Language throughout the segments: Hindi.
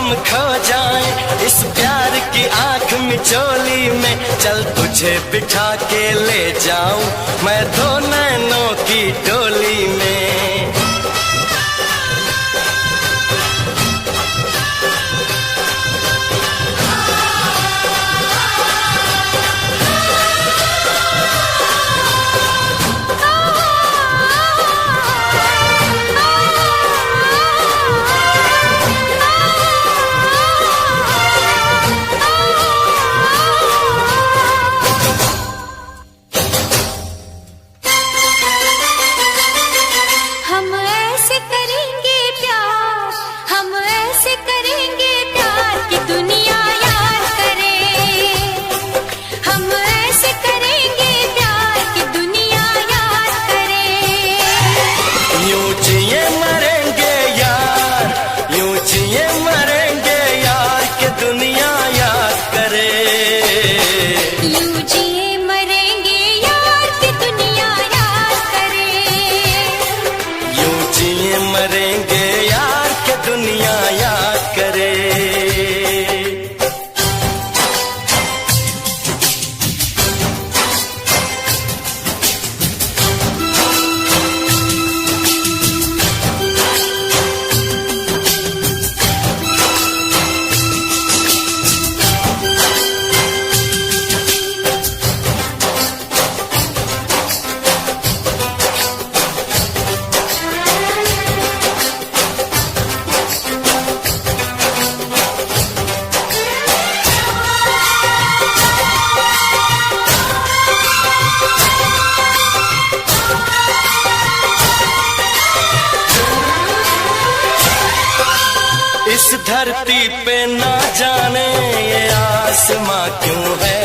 हम खो जाएं इस प्यार की आंख मिचोली में। चल तुझे बिठा के ले जाऊं मैं दो नैनों की डोली में। इस धरती पे ना जाने ये आसमां क्यों है,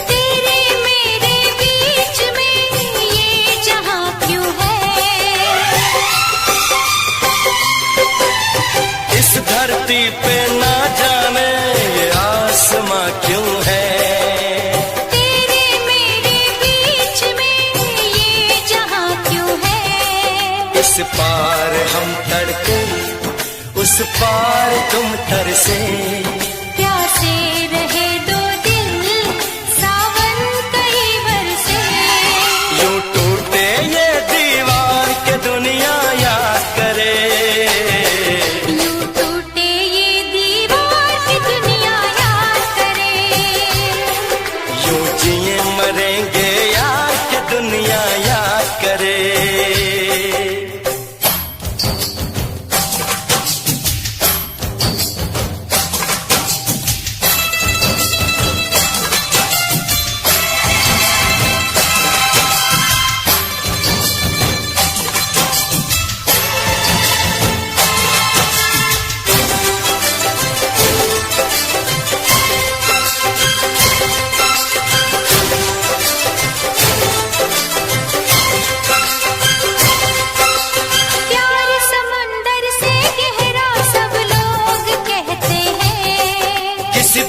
तेरे मेरे बीच में ये जहां क्यों है। इस धरती पे ना जाने ये आसमां क्यों है, तेरे मेरे बीच में ये जहां क्यों है। इस पार हम तड़के उस पार तुम तरसे, प्यासे रहे दो दिल सावन कई बरसे। यूं टूटे ये दीवार के दुनिया याद करे, यूं टूटे ये दीवार की दुनिया याद करे। यूं जिए मरेंगे यार के दुनिया याद करे।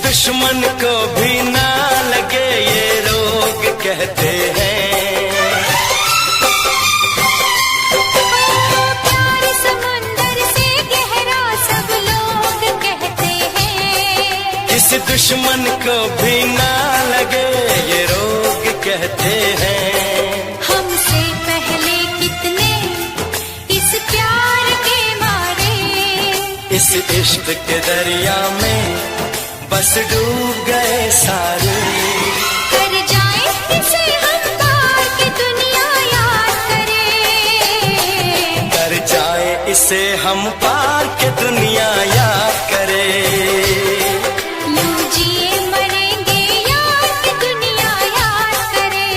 दुश्मन को भी ना लगे ये रोग कहते हैं, प्यार समंदर से गहरा सब लोग कहते हैं। किसी दुश्मन को भी ना लगे ये रोग कहते हैं। हमसे पहले कितने इस प्यार के मारे, इस इश्क के दरिया में बस डूब गए सारे। कर जाए इसे हम पार की दुनिया याद करे, कर जाए इसे हम पार के दुनिया याद करे। यूं जिए मरेंगे यार की दुनिया याद करे।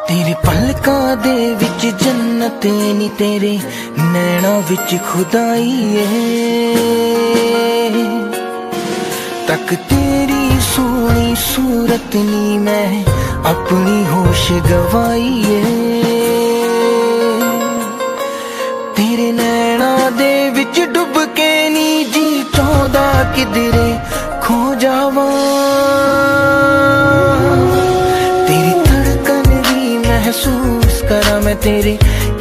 तेरे पलकां दे विच जन्नत नी तेरे नैना विच खुदाई है। तक तेरी सोनी सूरत नी मैं अपनी होश गवाई है। तेरे नैना दे विच डुब के नी जी चौंदा किधरे खो जावा। तेरी धड़कन भी महसूस करा मैं तेरे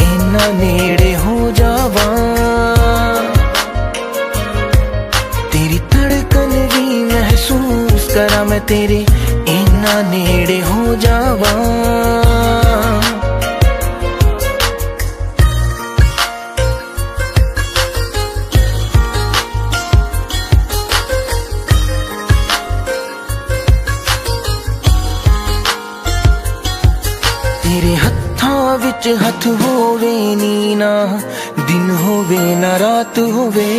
इन्ना नेड़े हो जावा। तेरी धड़कन भी महसूस करा मैं तेरे इन्ना नेड़े हो जावा। तेरे हत्थां विच हथ होवे नी ना दिन होवे ना रात होवे।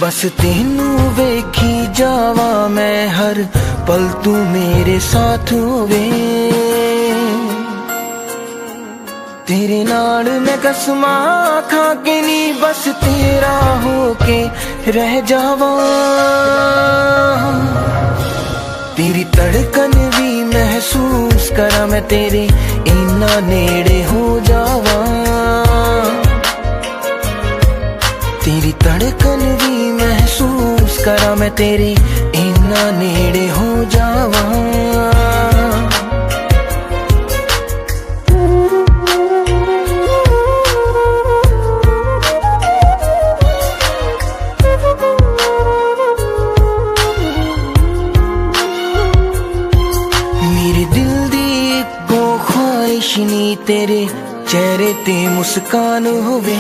बस तेनू वेखी जावा मैं हर पल तू मेरे साथ होवे। तेरे नाल मैं कसमां खा के नी बस तेरा होके रह जावा। तेरी धड़कन भी महसूस करा मैं तेरे इन्ना नेड़े हो जावा। तेरी धड़कन भी महसूस करा मैं तेरे इन्ना नेड़े हो जावा। मेरे दिल दी इक्को ख्वाहिश नी तेरे चेहरे ते मुस्कान होवे।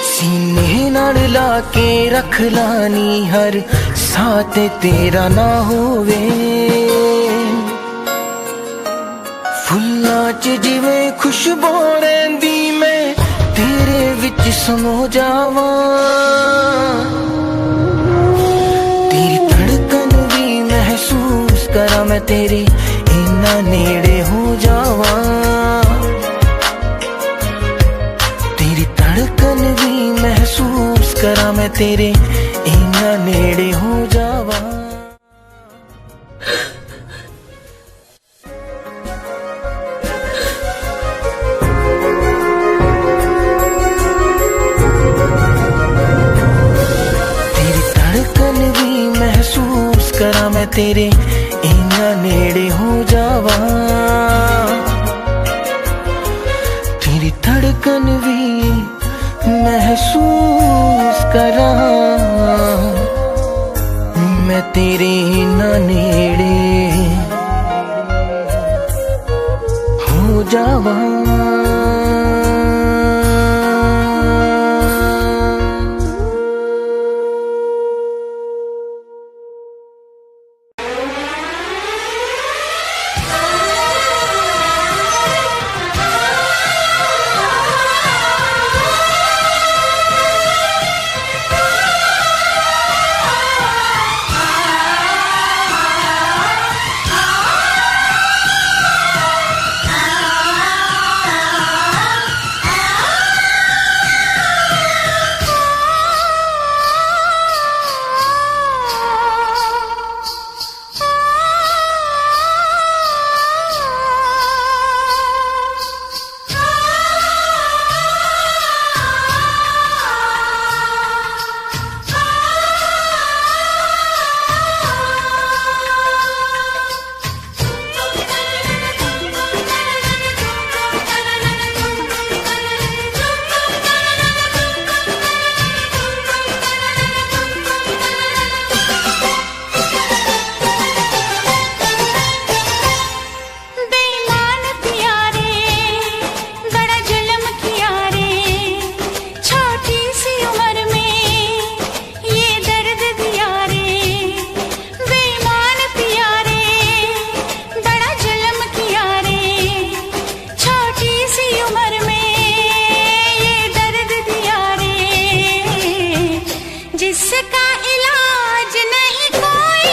सीने नाल ला के रख लानी हर साथ तेरा ना होवे। फुल्लां च जिवें खुशबू रहिंदी मैं तेरे विच समो जावा। तेरी धड़कन भी महसूस करा मैं तेरे इन्ना नेड़े हो जावा। तेरी धड़कन भी महसूस करा मैं तेरे इन्ना नेड़े हो जावा। तेरी धड़कन भी महसूस करा मैं तेरे इन्ना नेड़े हो जावा। तेरी धड़कन भी महसूस करा मैं तेरे इन्ना नेड़े हो जावा। जिसका इलाज नहीं कोई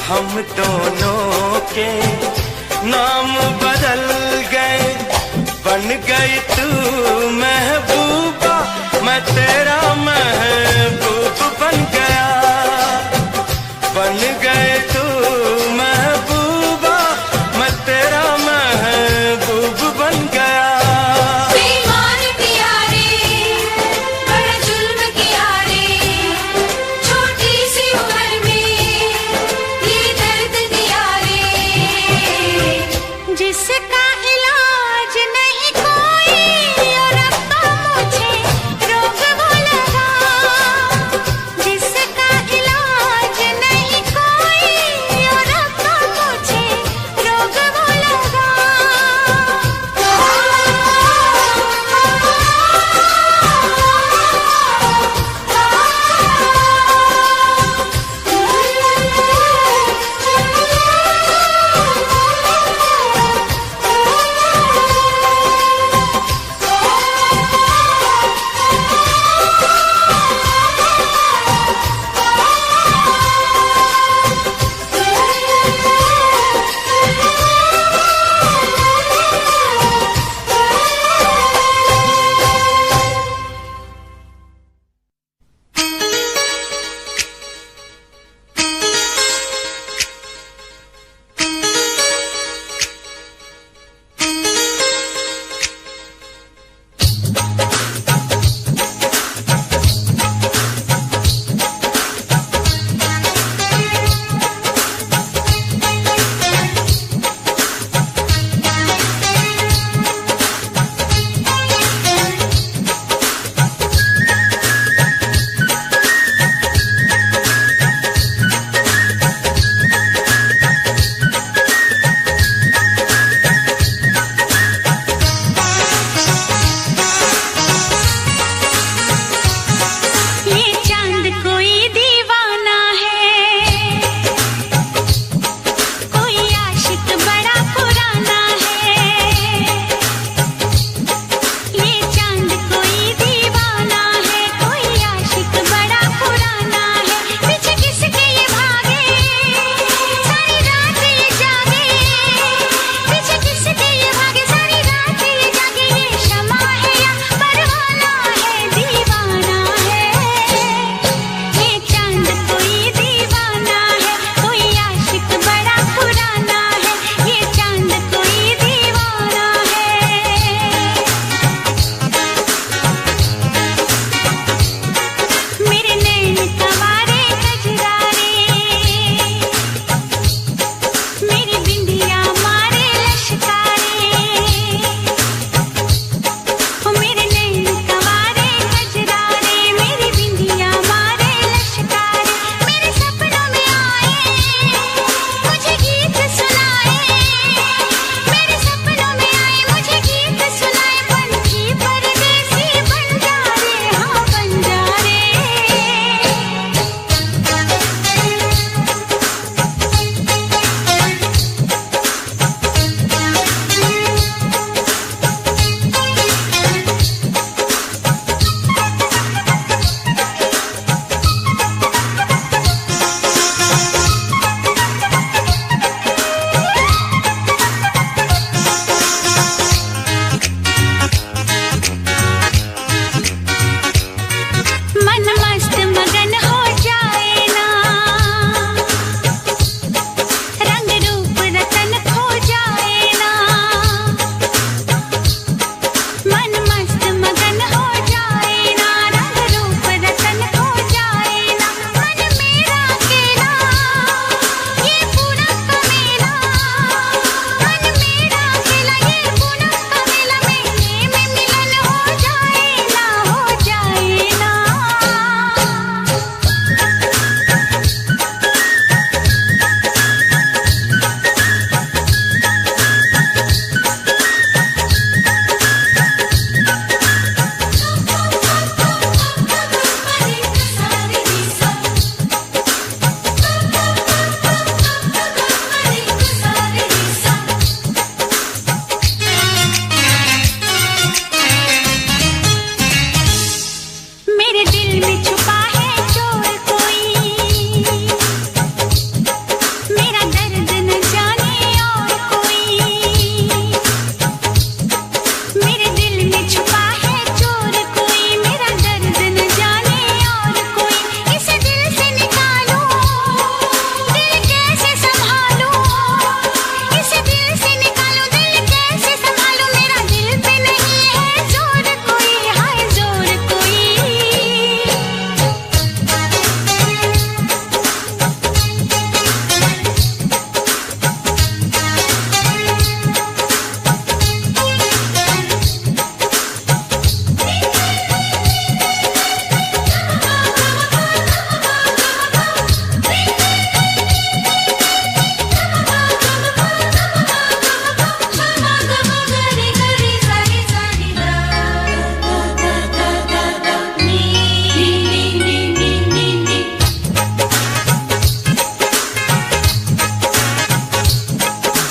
हम दोनों के नाम बदल गए, बन गई तू महबूबा, मैं तेरा महबूब बन गया। बन गए तू महबूबा, मैं तेरा महबूब बन गया। बेईमान पिया रे, बड़ा जुल्म किया रे, छोटी सी उम्र में ये दर्द दिया रे। जिसका इलाज नहीं कोई और अब तो मुझे रोग वो लगा। जिसका इलाज नहीं कोई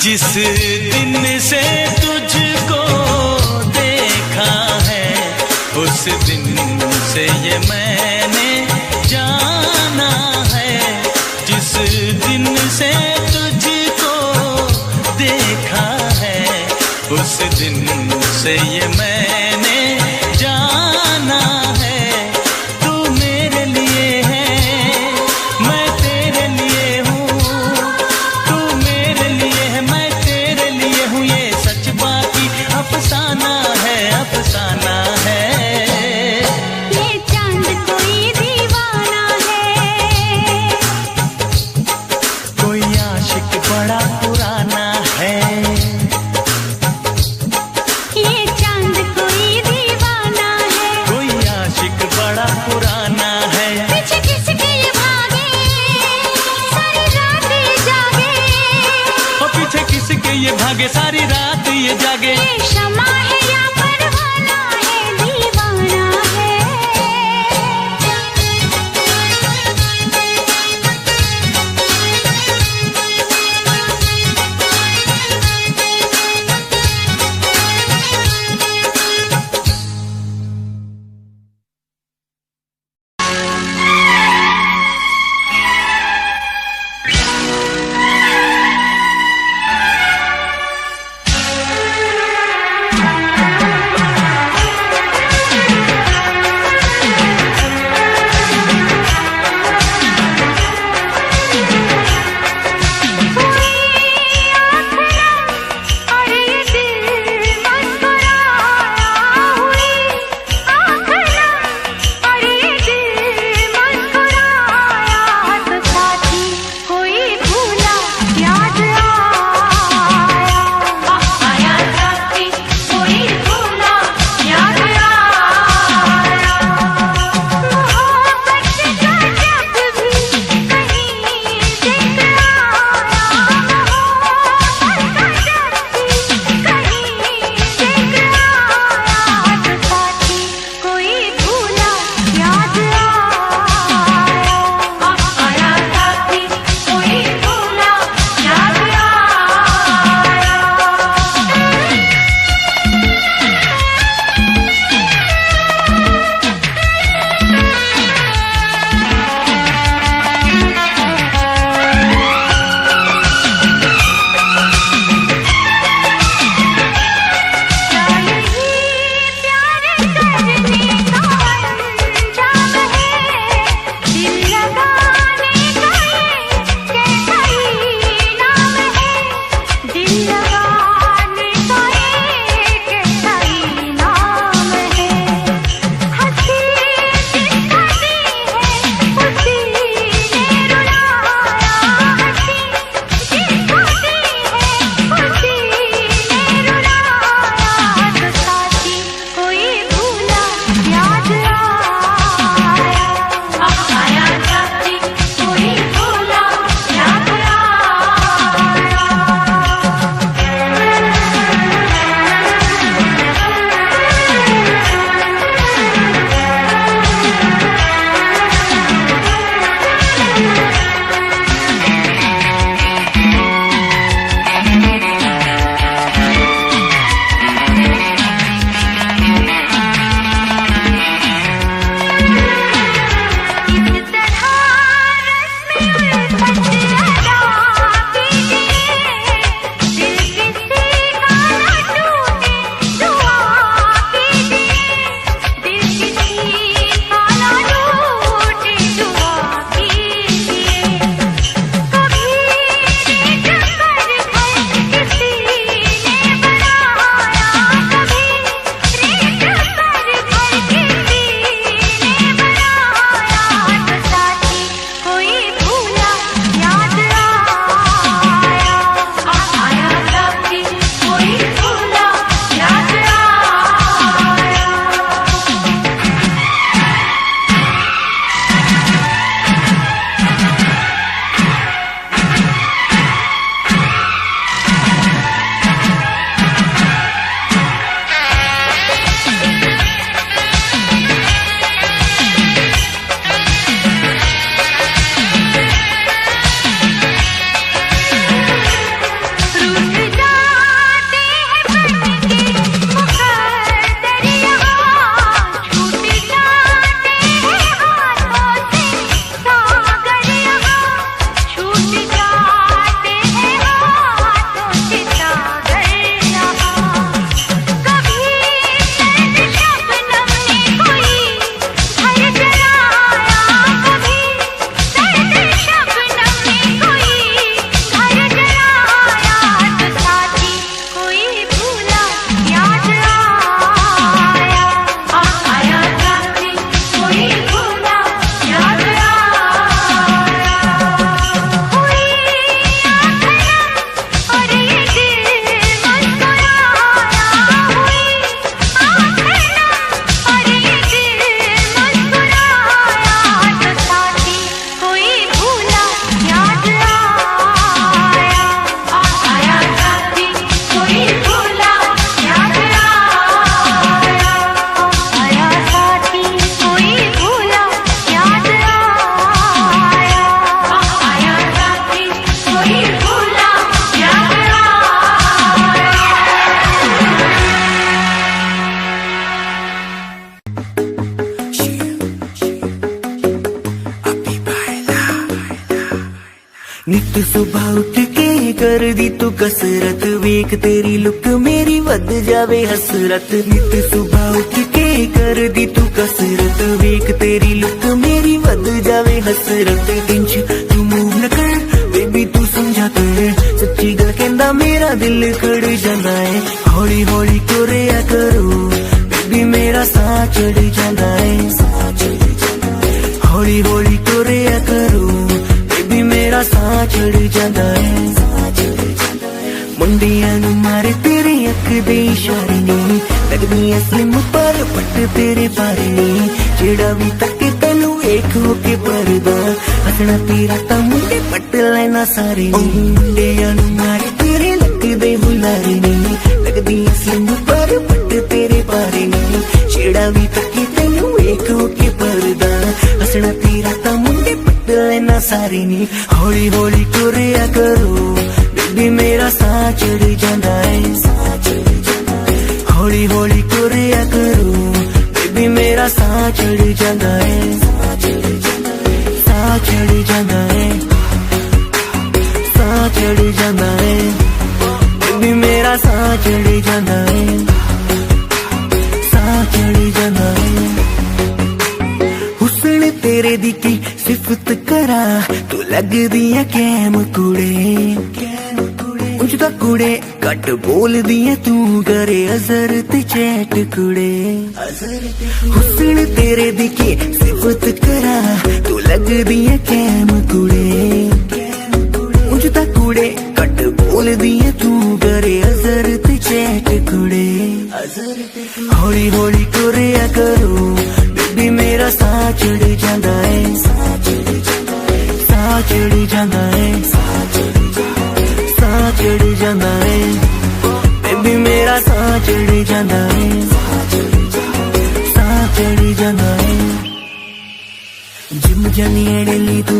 जिस दिन से तुझको देखा है उस दिन से ये मैंने जाना है। जिस दिन से तुझको देखा है उस दिन से ये मैंने जाना है। तू मेरे लिए है मैं तेरे लिए हूँ, तू मेरे लिए है मैं तेरे लिए हूँ, ये सच बाकी अफसाना है अफसाना है। ये चांद कोई दीवाना है, कोई आशिक बड़ा पुराना है। ये चांद कोई दीवाना है, कोई आशिक बड़ा पुराना है। पीछे किसके ये भागे सारी रात ये जागे, और पीछे किसके ये भागे सारी रात ये जागे। ये शमा है या परवाना है दीवाना है। नित सुबह उठ के कर दी तू कसरत, वेख तेरी लुक मेरी वध जावे हसरत। नित सुबह उठ के कर दी तू कसरत, वेख तेरी लुक मेरी वध जावे हसरत। इंच तू मूव न कर बेबी तू समझा कर, सच्ची गल कहंदा मेरा दिल खड़ जांदा है। हौली हौली तुरिया करो बेबी मेरा साह चढ़ जांदा है। हौली हौली तुरिया करो बेबी मेरा साह चढ़ जांदा है। मुंडियां नू मारे तेरे अख दे इशारे नी, लगदी असलिम पर पट तेरे बारे नी। जेड़ा भी तके तैनू वेख हो के परदा, हसना तेरा तां मुंडे पट लेना सारे नी। मुंडियां नू मारे तेरे लगदे बुलारे नी, लगदी असलिम पर पट तेरे बारे नी। जेड़ा भी तके तैनू वेख हो के परदा, हसना तेरा तां मुंडे पट लेना सारे नी। हौली हौली तुरिया करो बेबी मेरा साह चढ़ जांदा है। हौली हौली तुरिया करो बेबी मेरा साह चढ़ जांदा है। साह चढ़ जांदा है, साह चढ़ जांदा है बेबी मेरा साह चढ़ जांदा है। साह चढ़ जांदा है। हुस्न तेरे दी की सिफत करा, तू लगदी है कैम कुड़े। उंज दा कुड़े घट बोल दिए तू करे अजर ते चैट कुड़े। हुस्न तेरे दी की सिफत करा, तू लगदी है कैम कुड़े। उंज दा कुड़े घट बोल दिए तू करे अजर ते चैट कुड़े। हौली हौली तुरिया करो बेबी मेरा साह चढ़ जांदा है। साह चढ़ जांदा है, साह चढ़ जांदा है बेबी मेरा साह चढ़ जांदा है। साह चढ़ जांदा है। जिम जानी एडली तू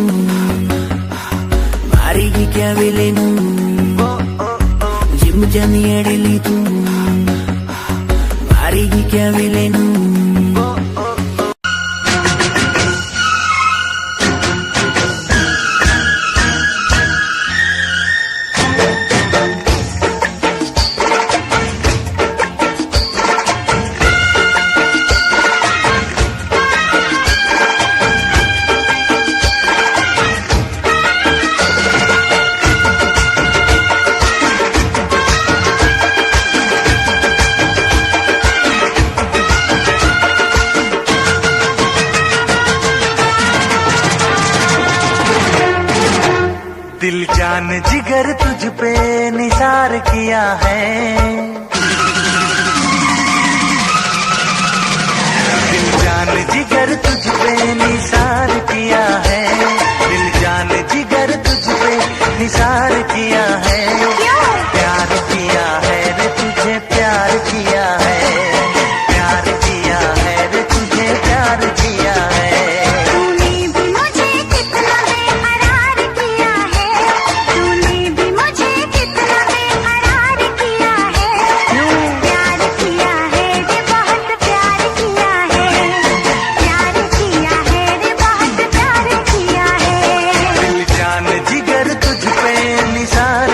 मारेगी क्या वेले नू। जिम जानी एडली तू मारेगी क्या वेले नू। दिल जान जिगर तुझ पे निसार किया है। दिल जान जिगर तुझ पे निसार किया है। दिल जान जिगर तुझ पे निसार किया है। प्यार किया है रे तुझे प्यार किया है। प्यार किया है रे तुझे प्यार किया है। जिगर तुझ पे निसार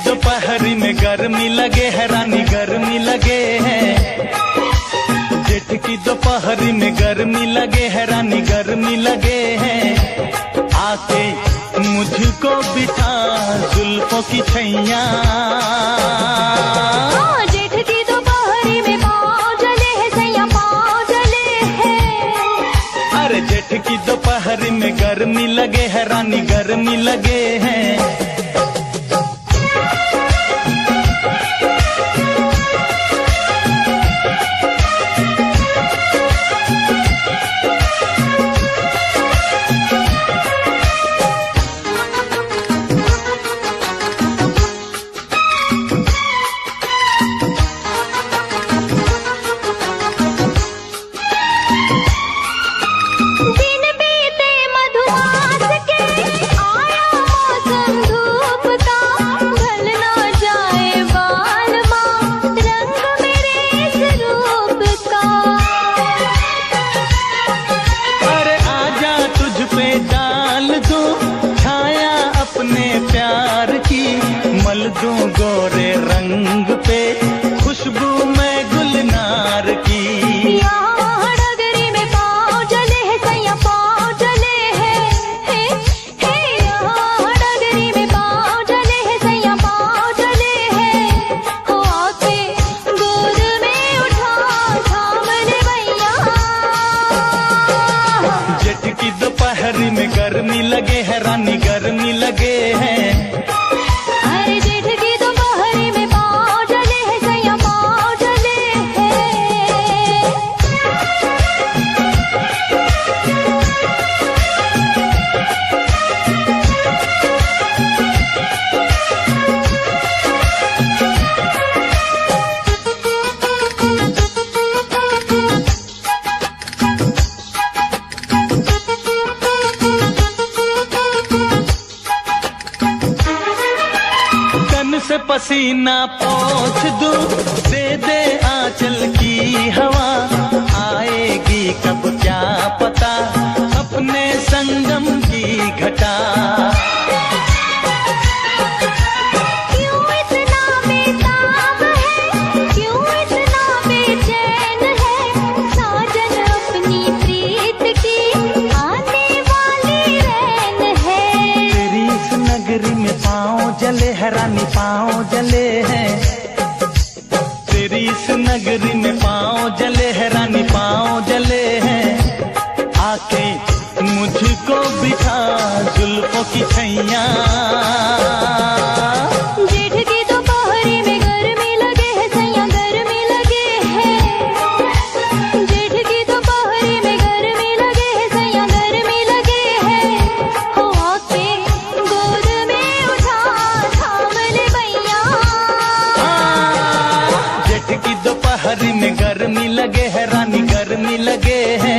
दोपहरी में गर्मी लगे है रानी गर्मी लगे है। जेठ की दोपहरी में गर्मी लगे है रानी गर्मी लगे है। आके मुझको बिठा जुल्फों की छैया। जेठ की दोपहरी में पाँव जले है सैया पाँव जले है। अरे जेठ की दोपहरी में गर्मी लगे है रानी गर्मी लगे है। दिन बीते मधुमास के आया मौसम धूप का। ढल ना जाए बालमा रंग मेरे इस रूप का। अरे आजा तुझ पे डाल दूं छाया अपने प्यार की। मल दूं गोरे रंग पे खुशबू मैं गुलनार की। यहाँ डगरी में पाँव जले है सैया पाँव जले है। यहाँ डगरी में पाँव जले है सैया पाँव जले है। हो आके गोद में उठा थाम ले भैया। जेठ की दोपहरी में गर्मी लगे है रानी गर्मी लगे है। अरे जेठ की दोपहरी में पाँव जले है सैया पाँव जले है। तन से पसीना पोंछ दूं दे दे आंचल की हवा। आएगी कब क्या पता अपने संगम की घटा। क्यों इतना बेताब है क्यों इतना बेचैन है। साजन अपनी प्रीत की आने वाली रैन है। तेरी इस नगरी में पाँव जले है रानी पाँव जले है। तेरी इस नगरी में पाँव जले है रानी पाँव जले है। आके मुझको बिठा जुल्फों की छैया। जेठ की दोपहरी में गर्मी लगे है सैया गर्मी लगे है। जेठ की दोपहरी में गर्मी लगे है सैया गर्मी लगे है। हो आके गोद में उठा थाम ले भैया। जेठ की दोपहरी में गर्मी लगे है रानी गर्मी लगे है।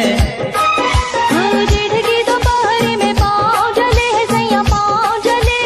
जेठ की दोपहरी में पाँव जले है सैया पाँव जले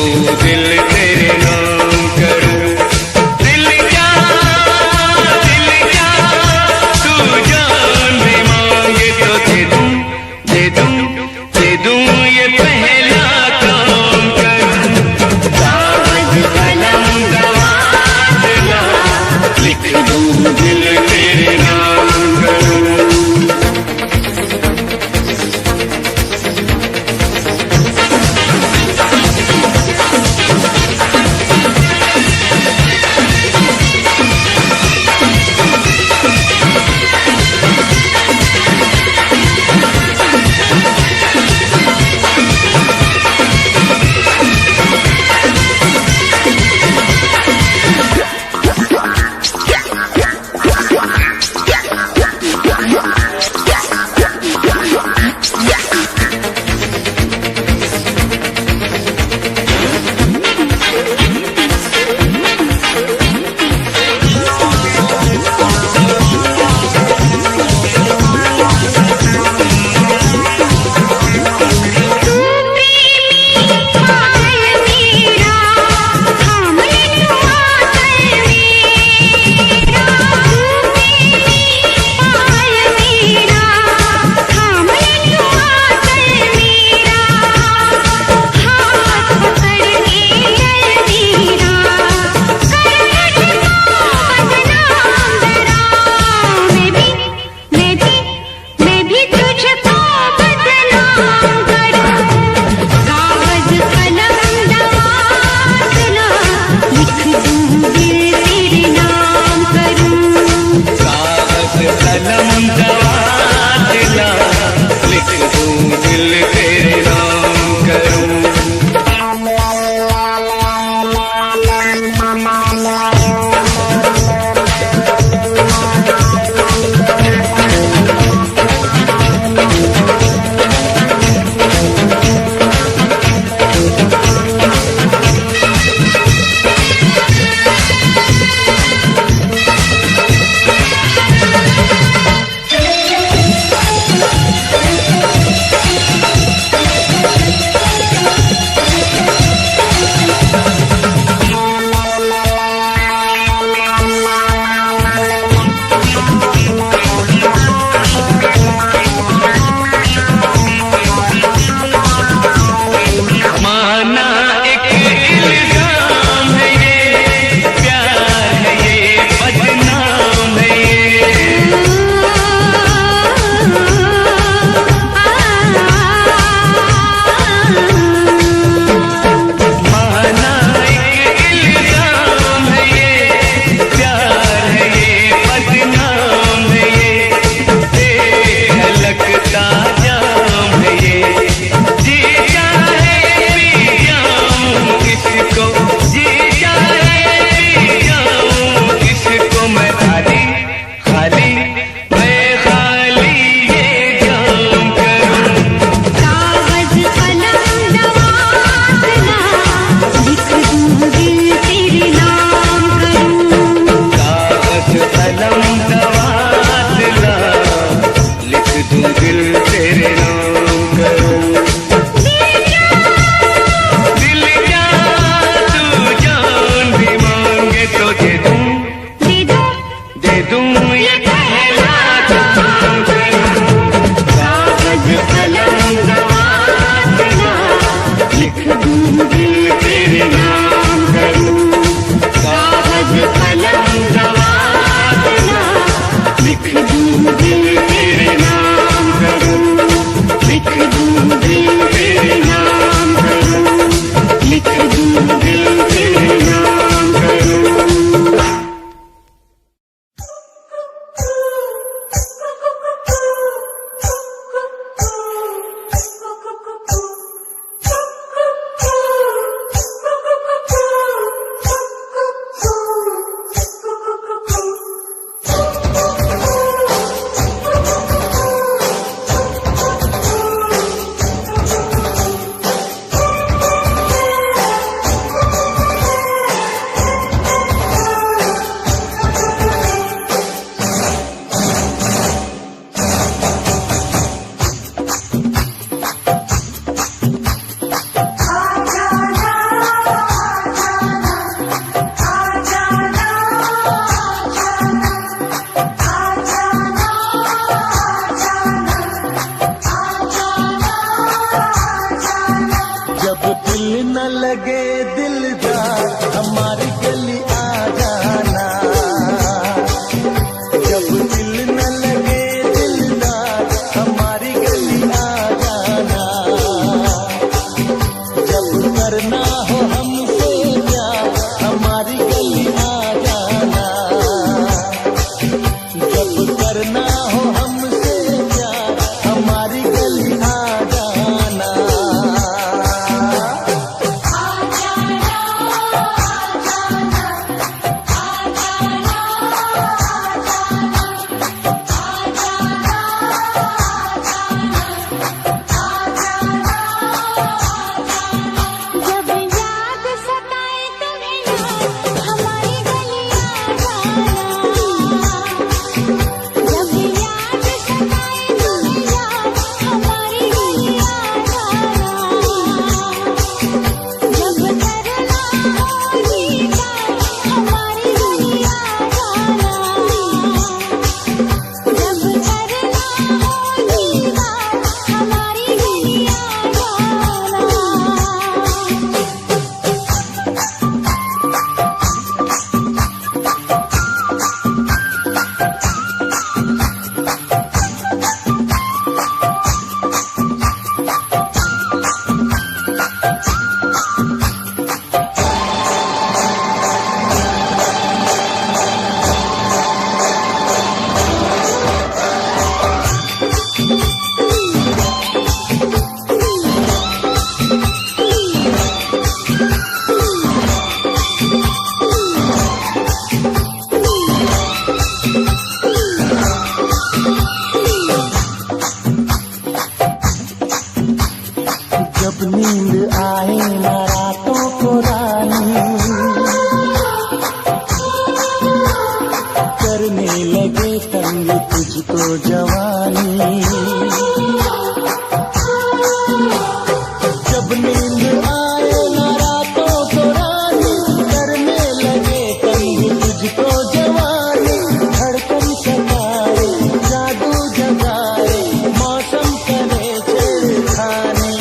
दूं दिल तेरे नाम करूं। दिल क्या तू जान भी मांगे तो दे दूं दे दूं ये पहला काम करूं। कागज कलम दवाला लिख दूं दिल तेरे नाम करूं। लगे दिलदार हमारी गली आ जाना। जब दिल न लगे दिलदार हमारी गली आ जाना। जब करना हो हमसे प्यार हमारी गली आ जाना। जब करना हो हमसे प्यार हमारी गली आ जाना। जब याद सताए तुम्हें यार हमारी गली आ जाना। जब याद सताए तुम्हें यार हमारी गली आ जाना। जब करना हो दीदार हमारी गली आ जाना। जब करना हो दीदार हमारी गली आ जाना। जब नींद आए ना रातों को रानी करने लगे तंग तुझको जवानी। जब नींद आए ना रातों को रानी करने लगे तंग तुझको जवानी। धड़कन सताए जादू जगाए मौसम करे छेड़खानी।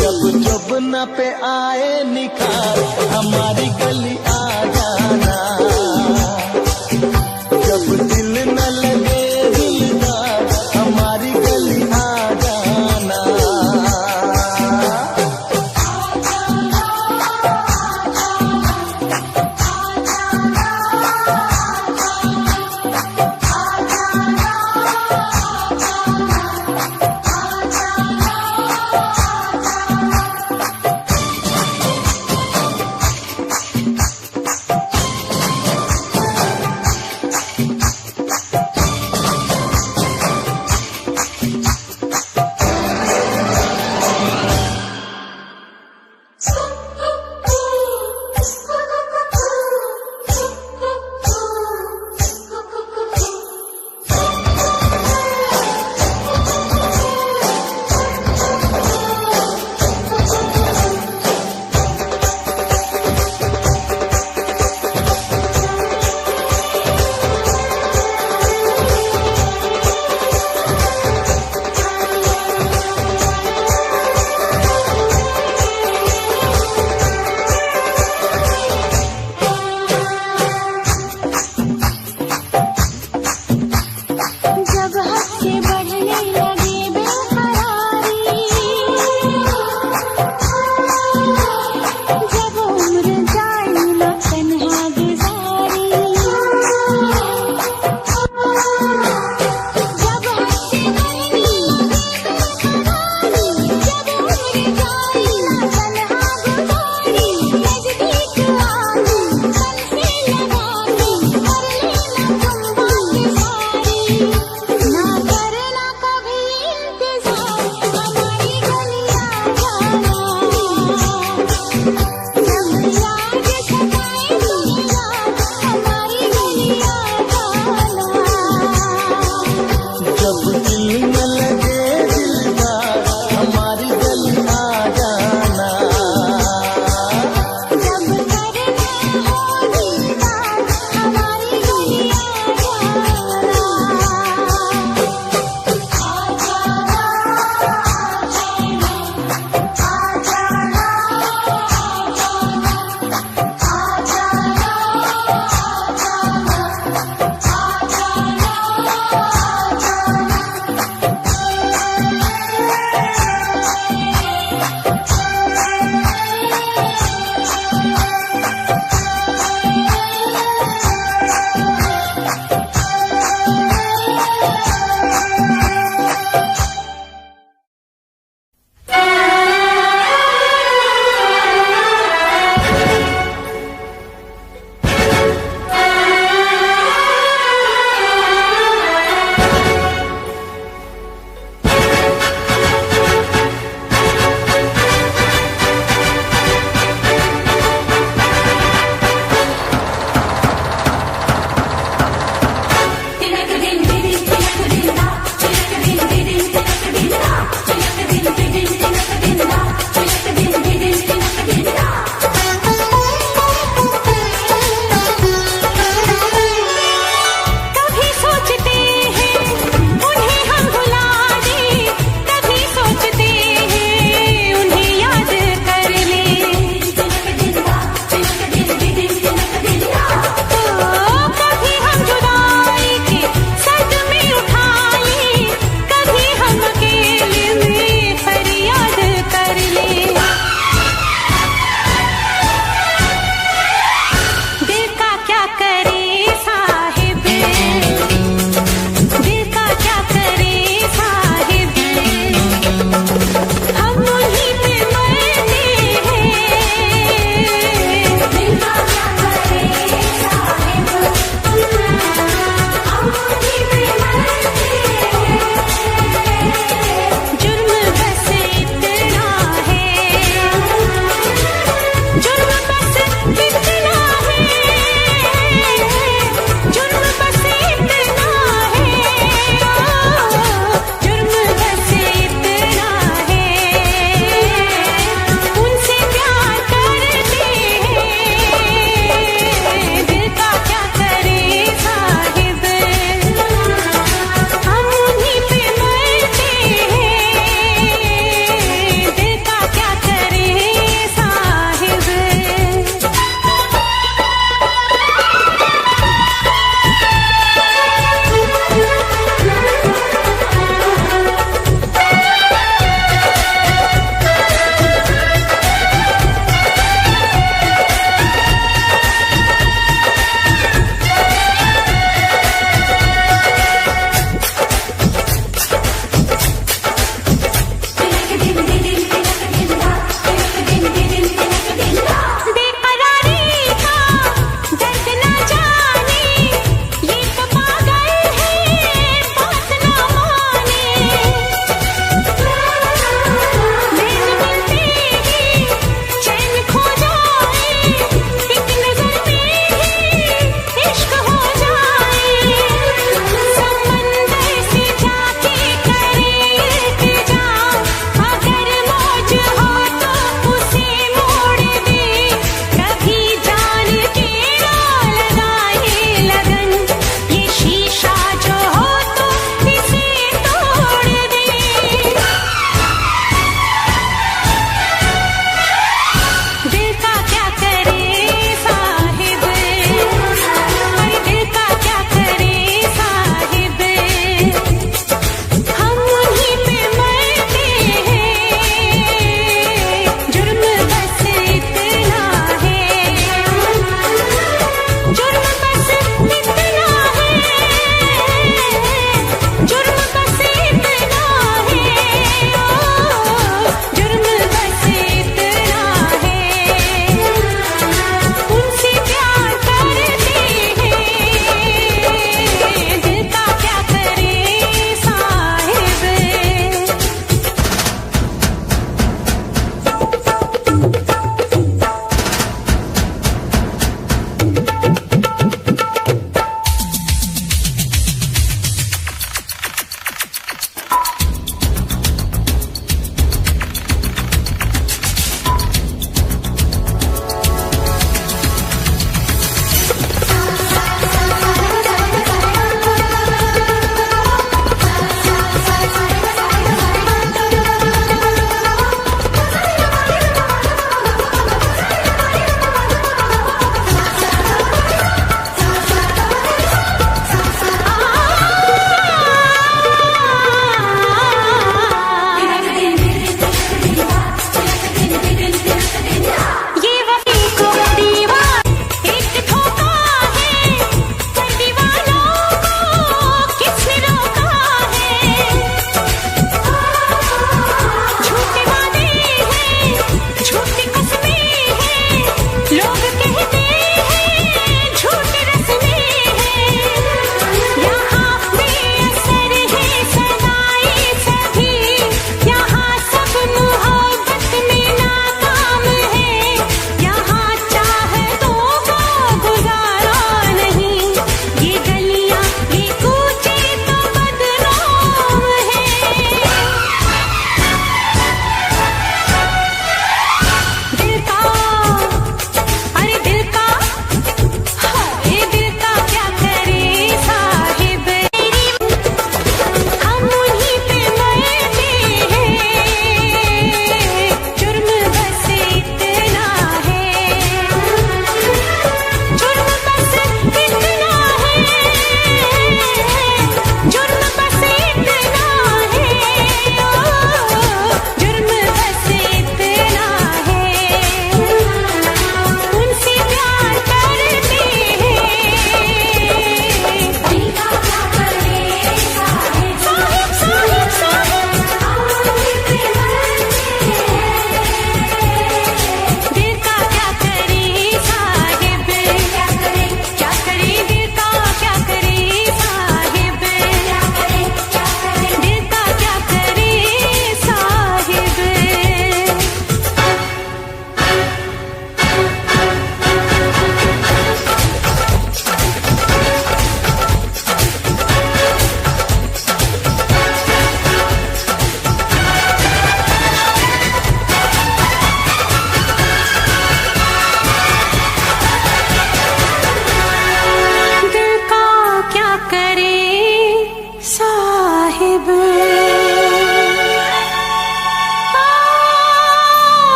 जब जब न पे आए निखार हमारी गली आ जाना। जब दिल न लगे दिलदार हमारी गली आ जाना।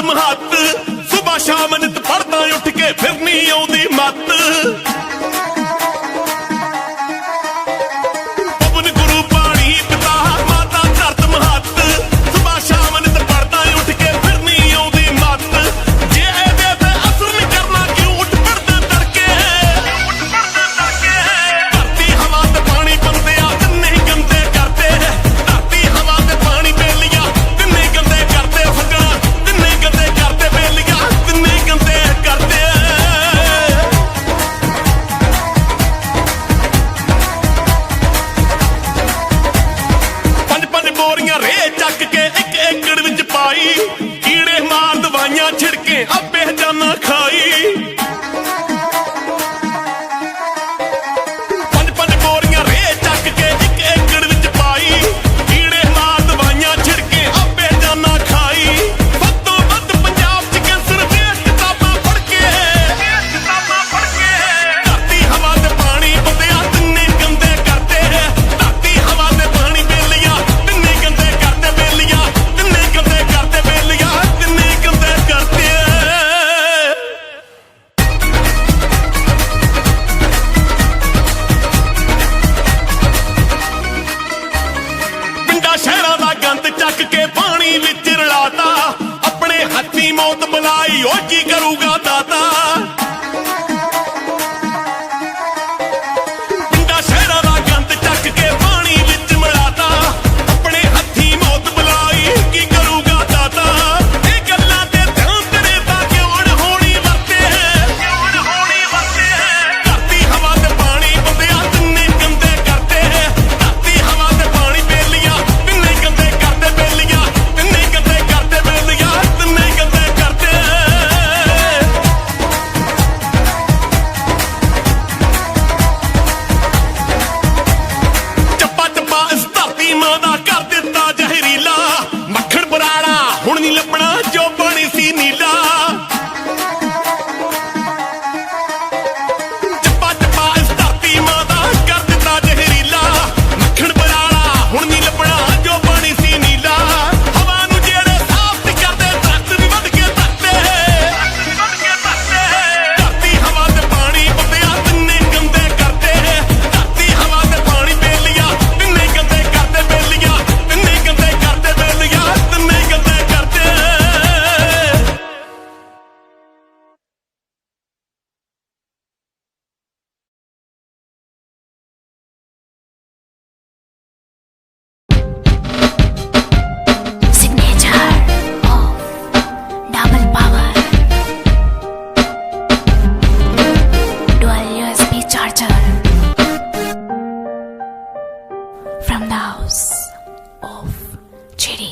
ਮਹੱਤ ਸੁਬਾ ਸ਼ਾਮ ਨਿਤ ਪੜਦਾ ਉੱਠ ਕੇ ਫਿਰ ਨਹੀਂ ਆਉਂਦੀ ਮੱਤ ਪਵਨ ਗੁਰੂ ਪਾਣੀ ਪਿਤਾ ਮਾਤਾ ਧਰਤ ਮਹੱਤ ਸੁਬਾ ਸ਼ਾਮ ਨਿਤ ਪੜਦਾ ਉੱਠ ਕੇ ਫਿਰ ਨਹੀਂ ਆਉਂਦੀ ਮੱਤ ਜੇ ਇਹਦੇ ਤੇ ਅਸਰ ਨਹੀਂ ਕਰਨਾ ਕਿਉਂ ਉੱਠ ਪੜਦਾ ਤੜਕੇ ਧਰਤੀ ਹਵਾ ਤੇ ਪਾਣੀ ਬੰਦੇ ਆ ਤਿੰਨੇ ਗੰਦੇ ਕਰਦੇ ਧਰਤੀ ਹਵਾ ਤੇ ਪਾਣੀ ਬੇਲੀਆਂ ਤਿੰਨੇ ਗੰਦੇ ਕਰਦੇ ਫਗਣਾ ਤਿੰਨੇ ਗੰਦੇ ਕਰਦੇ ਬੇਲੀਆਂ ਤਿੰਨੇ ਗੰਦੇ ਕਰਦੇ ਪੰਜ ਪੰਜ ਬੋਰੀਆਂ ਰੇ ਚੱਕ ਕੇ ਇੱਕ ਏਕੜ ਵਿੱਚ ਪਾਈ ਕੀੜੇ ਮਾਰ ਦਵਾਈਆਂ ਛਿੜਕੇ ਆਪੇ ਜਾਨਾ ਖਾਈ ਪੰਜ ਪੰਜ ਬੋਰੀਆਂ ਰੇ ਚੱਕ ਕੇ ਇੱਕ ਏਕੜ ਵਿੱਚ ਪਾਈ ਕੀੜੇ ਮਾਰ ਦਵਾਈਆਂ ਛਿੜਕੇ ਆਪੇ ਜਾਨਾ ਖਾਈ ਵੱਧ ਤੋਂ ਵੱਧ ਪੰਜਾਬ 'ਚ ਕੈਂਸਰ ਦੀਆਂ ਕਿਤਾਬਾਂ ਪੜ੍ਹ ਕੇ ਧਰਤੀ ਹਵਾ ਤੇ ਪਾਣੀ ਬੰਦਿਆ ਤਿੰਨੇ ਗੰਦੇ ਕਰਦੇ ਧਰਤੀ ਹਵਾ ਤੇ ਪਾਣੀ ਬੇਲੀਆਂ ਤਿੰਨੇ ਗੰਦੇ ਕਰਦੇ ਬੇਲੀਆਂ ਤਿੰਨੇ ਗੰਦੇ ਕਰਦੇ ਬੇਲੀਆਂ ਤਿੰਨੇ ਗੰਦੇ ਕਰਦੇ ਪਿੰਡਾਂ ਸ਼ਹਿਰਾਂ ਦਾ ਗੰਦ ਚੱਕ ਕੇ ਪਾਣੀ ਵਿੱਚ ਰਲਾਤਾ ਆਪਣੇ ਹੱਥੀਂ ਮੌਤ ਬੁਲਾਈ ਉਹ ਕੀ ਕਰੂਗਾ ਦਾਤਾ ਪਿੰਡਾਂ ਸ਼ਹਿਰਾਂ ਦਾ ਗੰਦ ਚੱਕ ਕੇ ਪਾਣੀ ਵਿੱਚ ਮਿਲਾਤਾ ਆਪਣੇ ਹੱਥੀਂ ਮੌਤ ਬੁਲਾਈ ਕੀ ਕਰੂਗਾ ਦਾਤਾ ਇਹ ਗੱਲਾਂ ਤੇ ਧਿਆਨ ਤੇਰੇ ਤਾਂ ਕਿਉਂ ਹੋਣੀ ਵਰਤੇ ਧਰਤੀ ਹਵਾ ਤੇ ਪਾਣੀ ਬੰਦਿਆ ਤਿੰਨੇ ਗੰਦੇ ਕਰਦੇ ਧਰਤੀ ਹਵਾ ਤੇ ਪਾਣੀ ਬੇਲੀਆਂ ਤਿੰਨੇ ਗੰਦੇ ਕਰਦੇ ਬੇਲੀਆਂ ਤਿੰਨੇ ਗੰਦੇ ਕਰਦੇ ਬੇਲੀਆਂ ਤਿੰਨੇ ਗੰਦੇ ਕਰਦੇ ਚੱਪਾ ਚੱਪਾ ਇਸ ਧਰਤੀ ਮਾਂ ਦਾ ਕਰ ਦਿੱਤਾ ਜ਼ਹਿਰੀਲਾ ਮੱਖਣ ਬਰਾੜਾ ਹੁਣ ਨਹੀਂ ਲੱਭਣਾ ਜੋ ਪਾਣੀ ਸੀ ਨੀਲਾ ਚੱਪਾ ਚੱਪਾ ਇਸ ਧਰਤੀ ਮਾਂ ਦਾ ਕਰ ਦਿੱਤਾ ਜ਼ਹਿਰੀਲਾ ਮੱਖਣ ਬਰਾੜਾ ਹੁਣ ਨਹੀਂ ਲੱਭਣਾ ਜੋ ਪਾਣੀ ਸੀ ਨੀਲਾ ਹਵਾ ਨੂੰ ਜਿਹੜੇ ਸਾਫ਼ ਨਹੀਂ ਕਰਦੇ ਦਰਖਤ ਵੀ ਵੱਢ ਕੇ ਧਰਤੇ ਧਰਤੀ ਹਵਾ ਤੇ ਪਾਣੀ ਬੰਦਿਆ ਤਿੰਨੇ ਗੰਦੇ ਕਰਦੇ ਧਰਤੀ ਹਵਾ ਤੇ ਪਾਣੀ ਬੇਲੀਆਂ ਤਿੰਨੇ ਗੰਦੇ ਕਰਦੇ ਬੇਲੀਆਂ ਤਿੰਨੇ ਗੰਦੇ ਕਰਦੇ ਬੇਲੀਆਂ ਤਿੰਨੇ ਗੰਦੇ ਕਰਦੇ Signature of double power dual USB charger from the house of Chiri.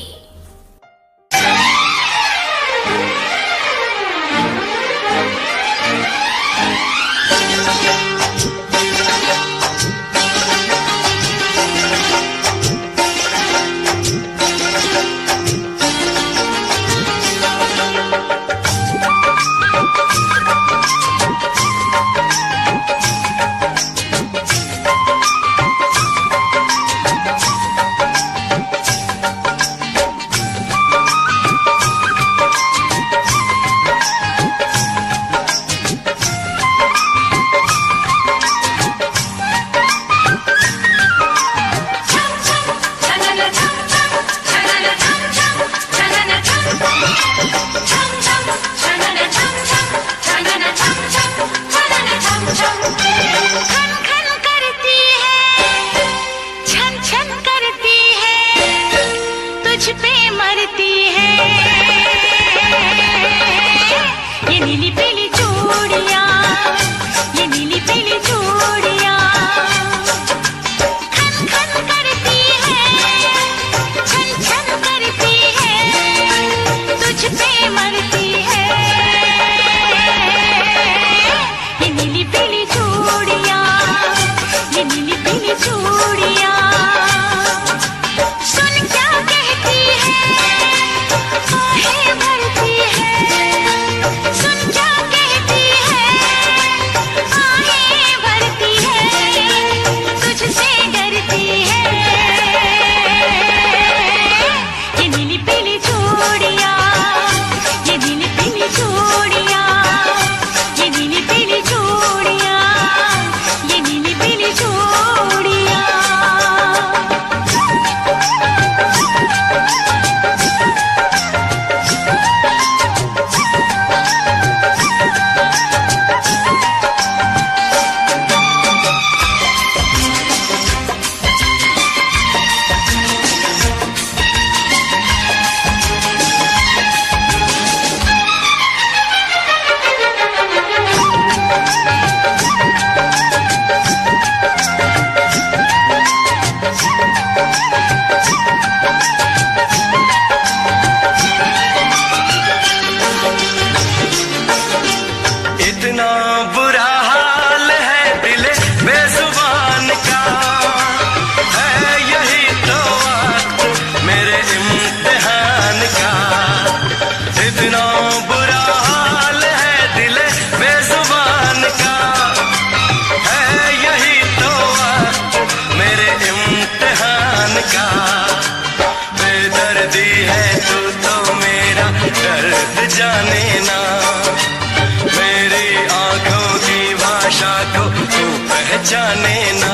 पहचाने ना।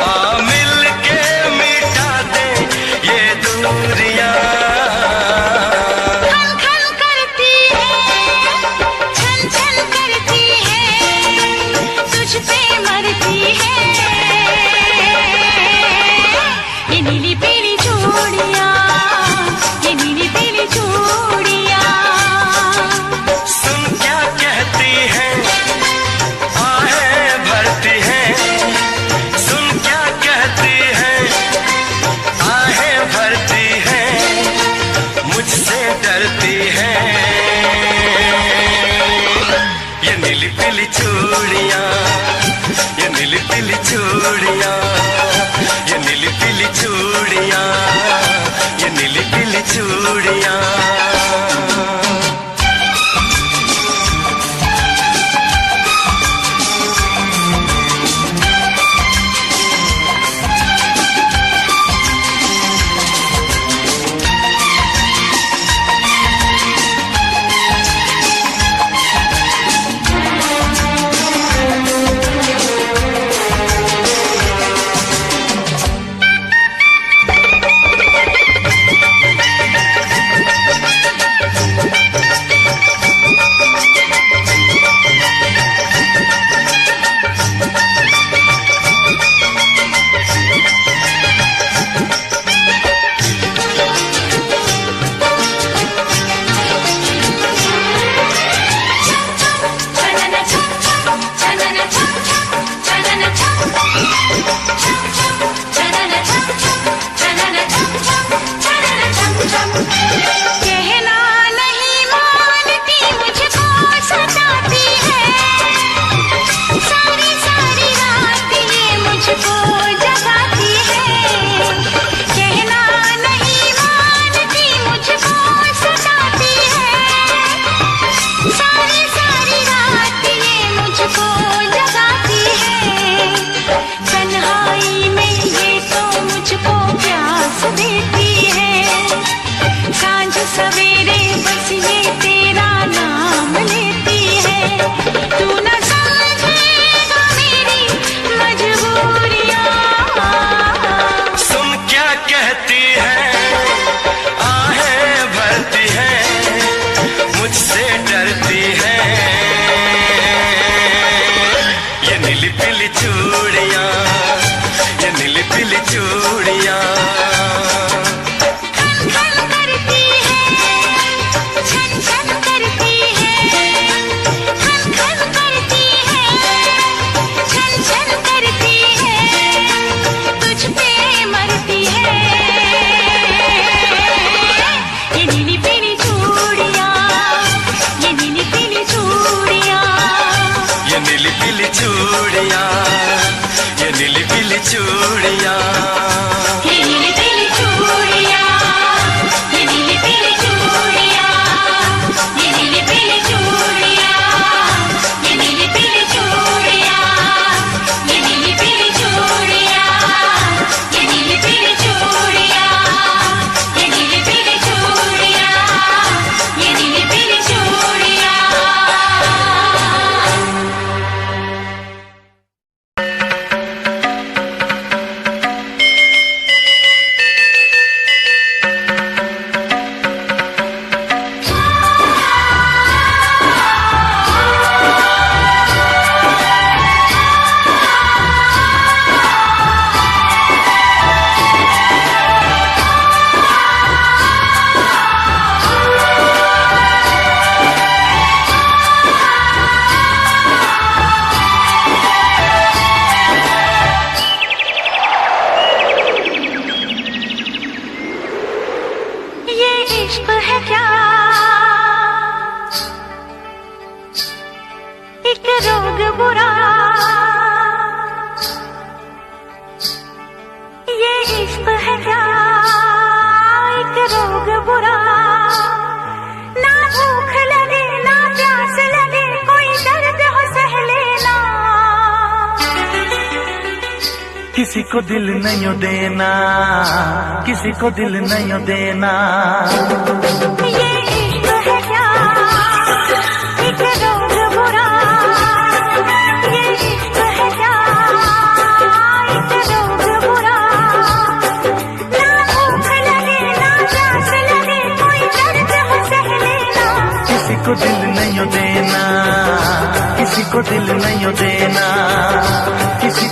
आ मिल के मिटा दे ये दूरियां। खन खन करती है, छन छन करती है, तुझ पे मरती है ये नीली पीली चूड़ियां, ये नीली पीली चूड़ियां। सुन क्या कहती है, आहें भरती है। सुन क्या कहती है, आहें भरती है, मुझसे डरती है ये नीली पीली चूड़ियां, ये नीली पीली चूड़ियां, ये नीली पीली चूड़ियां, ये नीली पीली चूड़ियां। कहना नहीं मानती, मुझको सताती है, सारी सारी रात ये मुझको जगाती है। कहना नहीं मानती, मुझको सताती है, सारी सारी रात ये मुझको जगाती है। तन्हाई में ये तो मुझको प्यास देती है, सांझ सवेरे बस ये तेरा नाम लेती है। तू न समझेगा मेरी मजबूरियां। सुन क्या कहती है, आहें भरती है, मुझसे डरती है ये नीली पीली चूड़ियां, ये नीली पीली चूड़ियां। खन खन करती है, छन छन करती है, खन खन करती है, छन छन करती है, तुझ पे मरती है ये नीली पीली चूड़ियां, ये नीली पीली चूड़ियां। ये नीली पीली चूड़ियां, ये नीली पीली चूड़ियां। ये नीली पीली चूड़ियां, ये नीली पीली चूड़ियां, ये नीली पीली चूड़ियां, ये नीली पीली चूड़ियां, ये नीली पीली चूड़ियां, ये नीली पीली चूड़ियां, ये नीली पीली चूड़ियां, ये नीली पीली चूड़ियां। ये इश्क है क्या, एक रोग बुरा। ये इश्क है क्या, एक रोग बुरा। ना भूख लगे ना प्यास लगे, कोई दर्द हो सह लेना। किसी को दिल नहीं देना, किसी को दिल नहीं देना। ये इश्क है क्या, एक रोग बुरा। ये इश्क है क्या,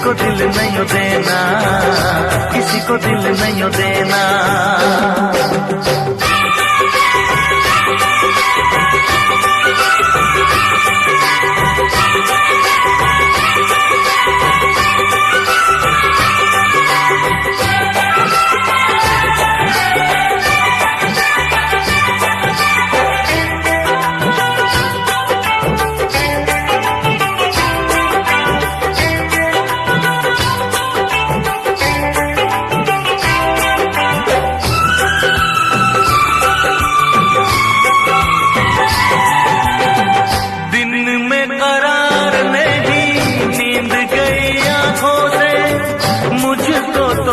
को दिल नहीं देना, किसी को दिल नहीं देना।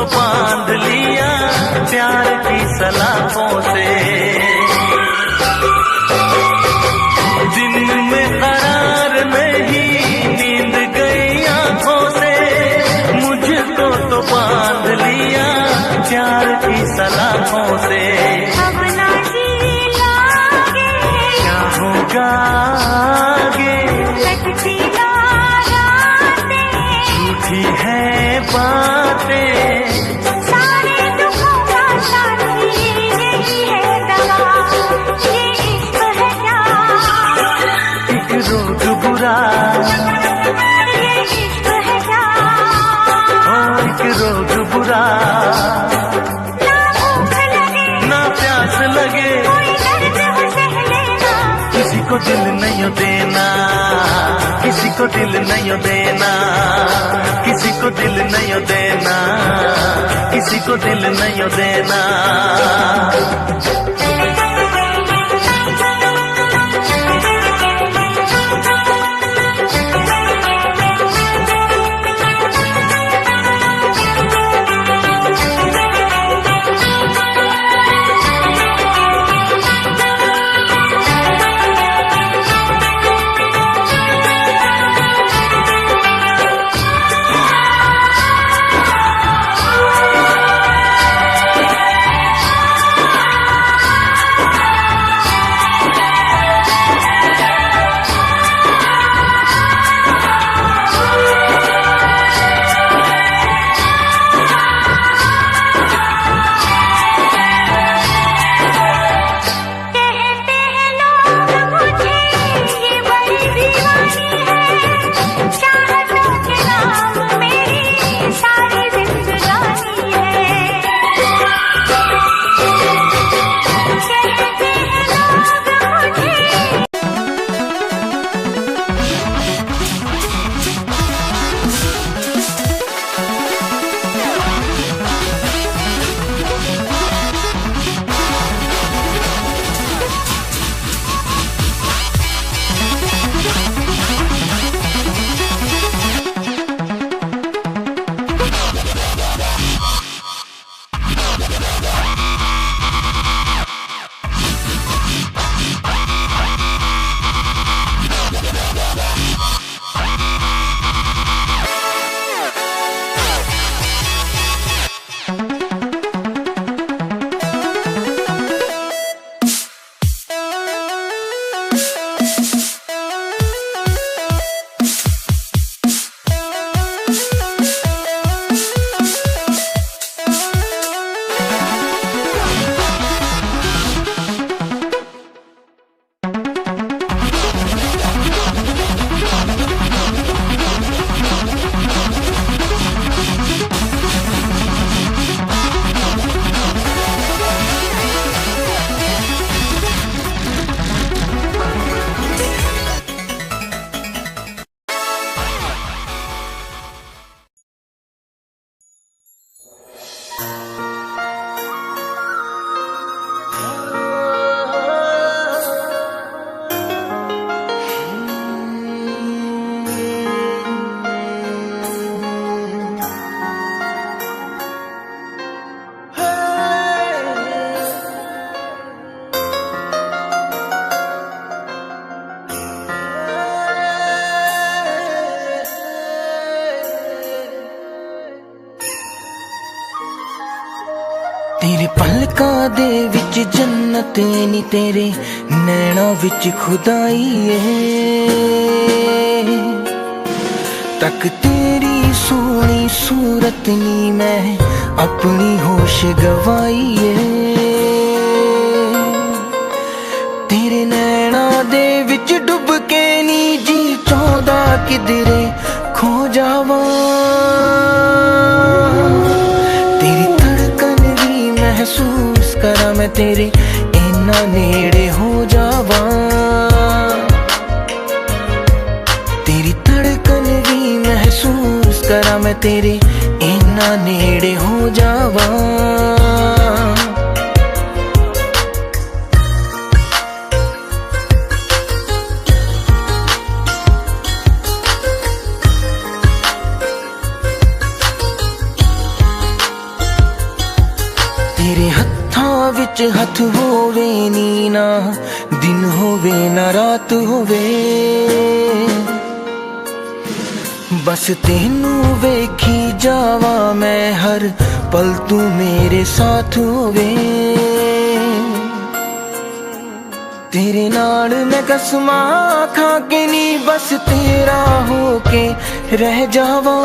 बांध लिया प्यार की सलाखों से, दिन में करार नहीं, नींद गई आंखों से, मुझको तो बांध लिया प्यार की सलाखों से। अब ना जी लागे क्या होगा आगे, कटती रातें, झूठी है बातें, रोग बुरा, ना प्यास लगे, किसी को दिल नहीं देना, किसी को दिल नहीं देना, किसी को दिल नहीं देना, किसी को दिल नहीं देना। तेरे पलकां दे विच जन्नत नी, तेरे नैना विच खुदाई है। तक तेरी सोनी सूरत नी मैं अपनी होश गवाईए, तेरे नैना दे विच डुब के नी जी चाहदा किधरे खो जावा। तेरी धड़कन भी महसूस करा मैं तेरे इन्ना नेड़े हो जावा। तेरी धड़कन भी महसूस करा मैं तेरे इन्ना नेड़े हो जावा। तेरे हत्थां विच हथ होवे नी ना दिन होवे ना रात होवे, बस तेनू वेखी जावा मैं हर पल तू मेरे साथ होवे। तेरे नाल मैं कसमा खा के नी बस तेरा होके रह जावा।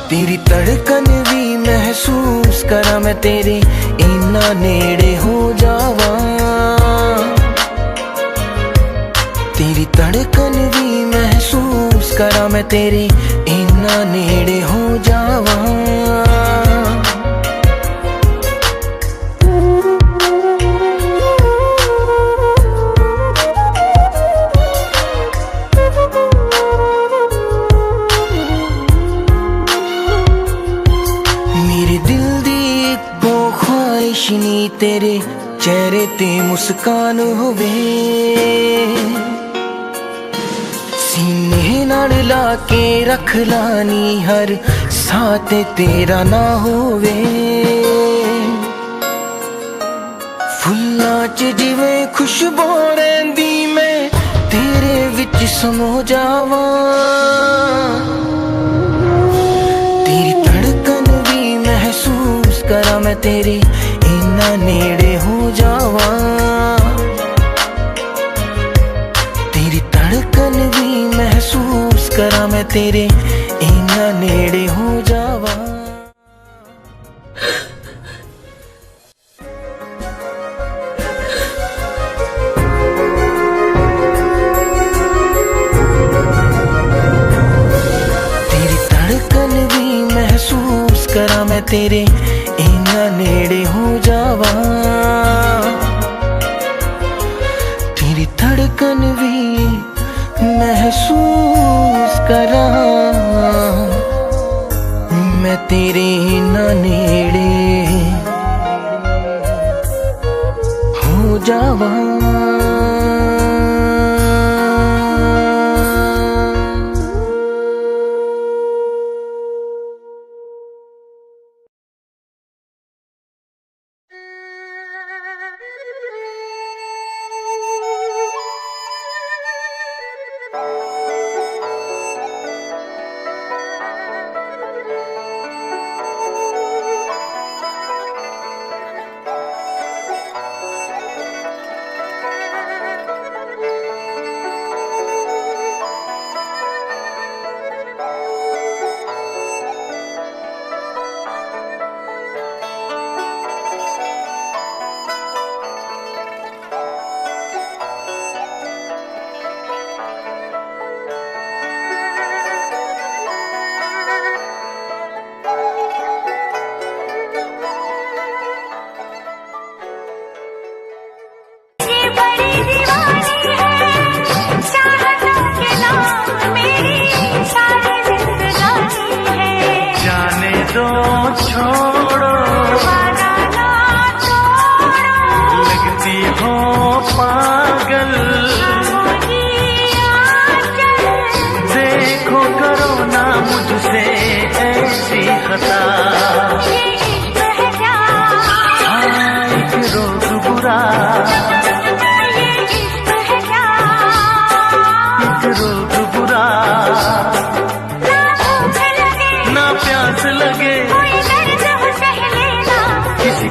तेरी धड़कन भी महसूस करा मैं तेरे इन्ना नेड़े हो जावा। तेरी धड़कन भी महसूस करा मैं तेरे इन्ना नेड़े हो जावा। मेरे दिल दी इक्को ख्वाहिश नी तेरे चेहरे ते मुस्कान होवे, सीने नाल ला के रख लानी हर साथ तेरा ना होवे। फुल्लां च जिवें खुशबू रहिंदी मैं तेरे विच समो जावा। तेरी धड़कन भी महसूस करा मैं तेरे इन्ना नेड़े हो जावा। तेरी धड़कन भी महसूस करा मैं तेरे इन्ना नेड़े हो जावा। तेरी धड़कन भी महसूस करा मैं तेरे इन्ना नेड़े हो जावा। तेरी धड़कन भी महसूस करा मैं तेरे इन्ना नेड़े हो जावा।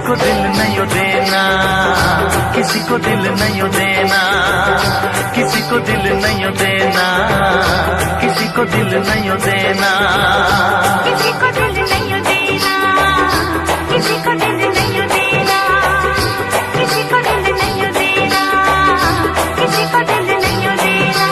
को दिल नहीं देना, किसी को दिल नहीं देना, किसी को दिल नहीं देना, किसी को दिल नहीं देना, किसी को दिल नहीं देना, किसी को दिल नहीं देना, किसी को दिल नहीं देना, किसी को दिल नहीं देना।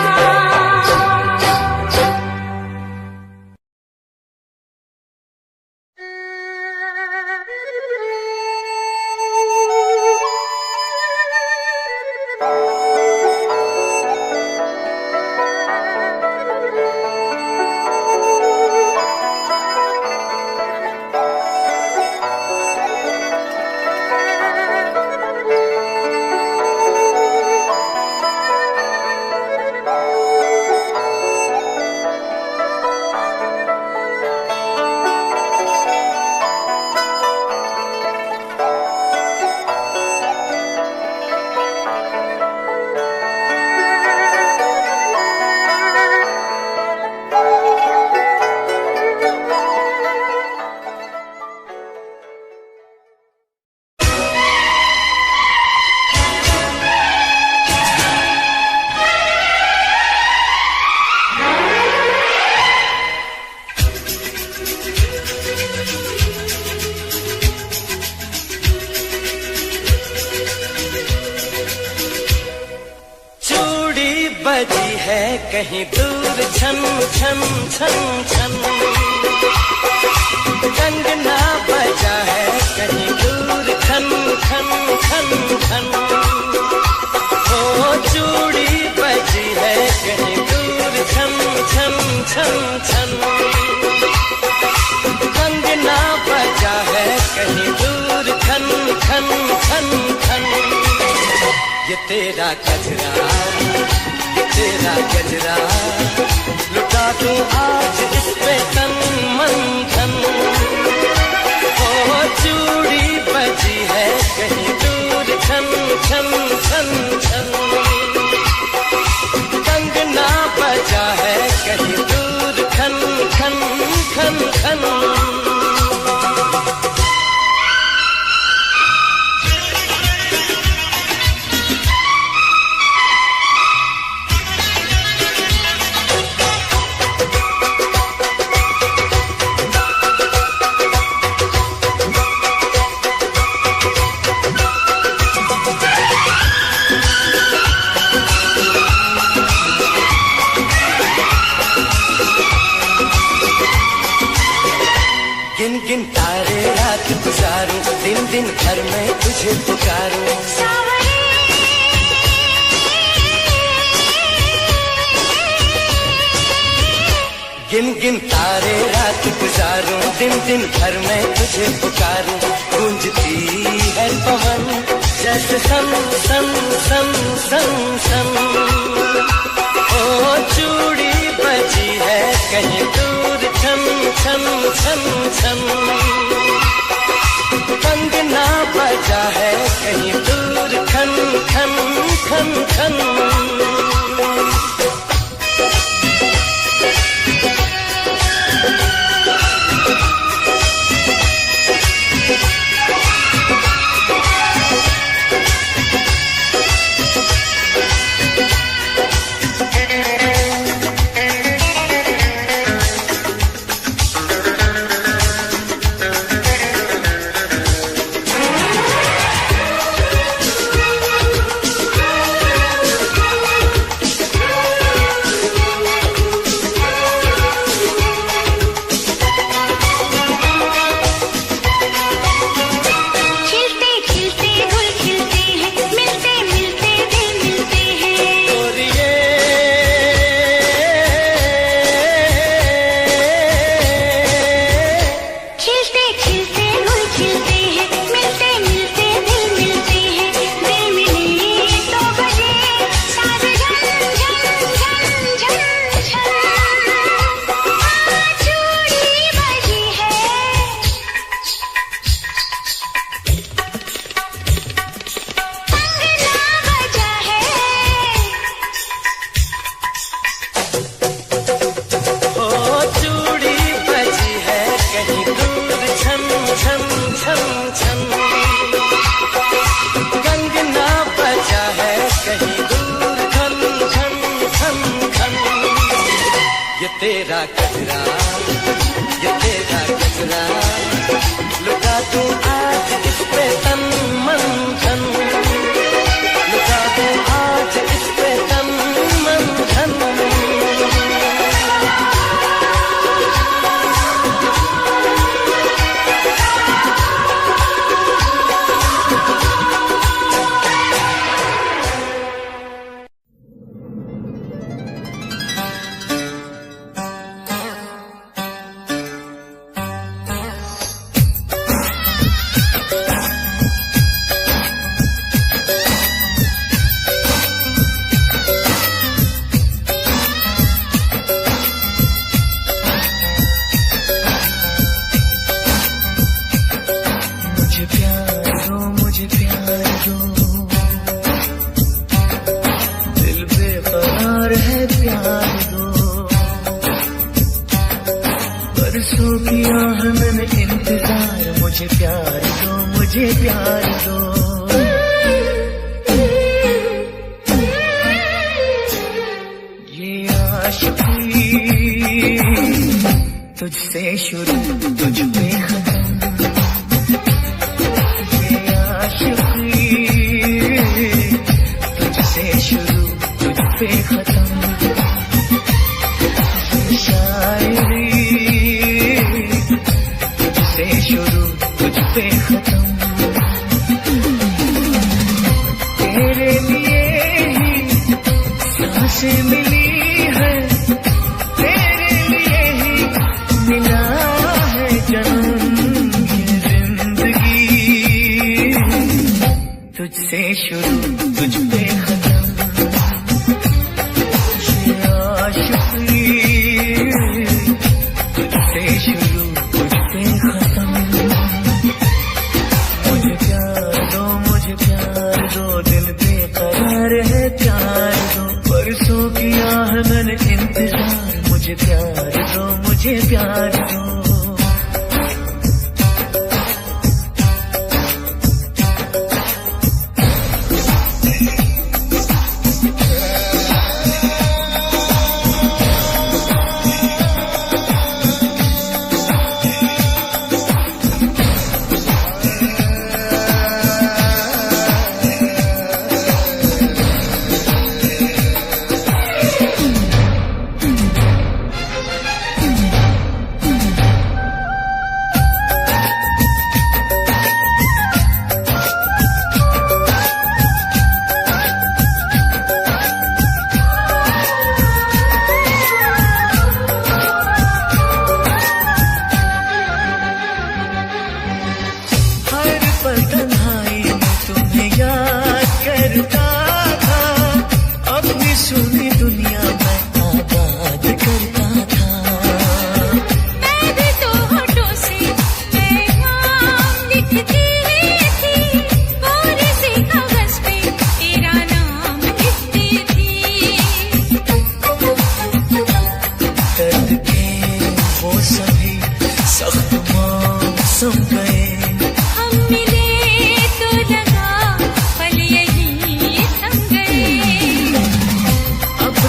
बजी है कहीं दूर छन छन छन छन, कंगना बजा है कहीं दूर खन खन खन खन, ओ चूड़ी बजी है कहीं दूर छन छन छन छन, कंगना बजा है कहीं दूर खन खन खन खन। ये तेरा गजरा, ये तेरा गजरा, लुटा दूं आज इस पे तन मन धन, ओ चूड़ी बजी है कहीं दूर छन छन छन छन, कंगना बजा है कहीं दूर खन खन खन खन। गिन गिन तारे रात गुजारूं, दिन दिन भर में तुझे पुकारूं, गिन गिन तारे रात गुजारूं, दिन दिन भर में तुझे पुकारूं, गूंजती है पवन जैसे सन सन सन सन सन, ओ चूड़ी बजी है कहीं दूर छन छन छन छन, कंगना बजा है कहीं दूर खन खन खन खन। ये तेरा कचरा, ये तेरा कचरा, लुटा दूं आज इस पे तन मन धन, लुटा दूं आज इस पे तन मन धन। बरसों किया है मैंने इंतजार, मुझे प्यार दो, मुझे प्यार दो। ये आशिकी तुझसे शुरू, तुझ पे खत्म। ये आशिकी तुझसे शुरू, तुझ पे खत्म। शायरी तुझसे शुरू, तुझ पे खत्म। तेरे लिए ही सांसें मिली है, तेरे लिए ही मिला है जन्म। ये जिंदगी तुझसे शुरू, तुझ पे खत्म। ये आशिकी तुझसे शुरू, तुझ पे खत्म। मुझे प्यार दो, मुझे प्यार दो, दिल बेकरार है प्यार दो। बरसों किया है मैंने इंतजार, मुझे प्यार दो, मुझे प्यार दो। सुनी दुनिया में आबाद करता था। मैं भी तो होठों से पैगाम लिखती थी, पूरे से कागज पे तेरा नाम लिखती थी। दर्द के वो सभी सख्त मौसम गए, हम मिले तो लगा पल यही थम गए।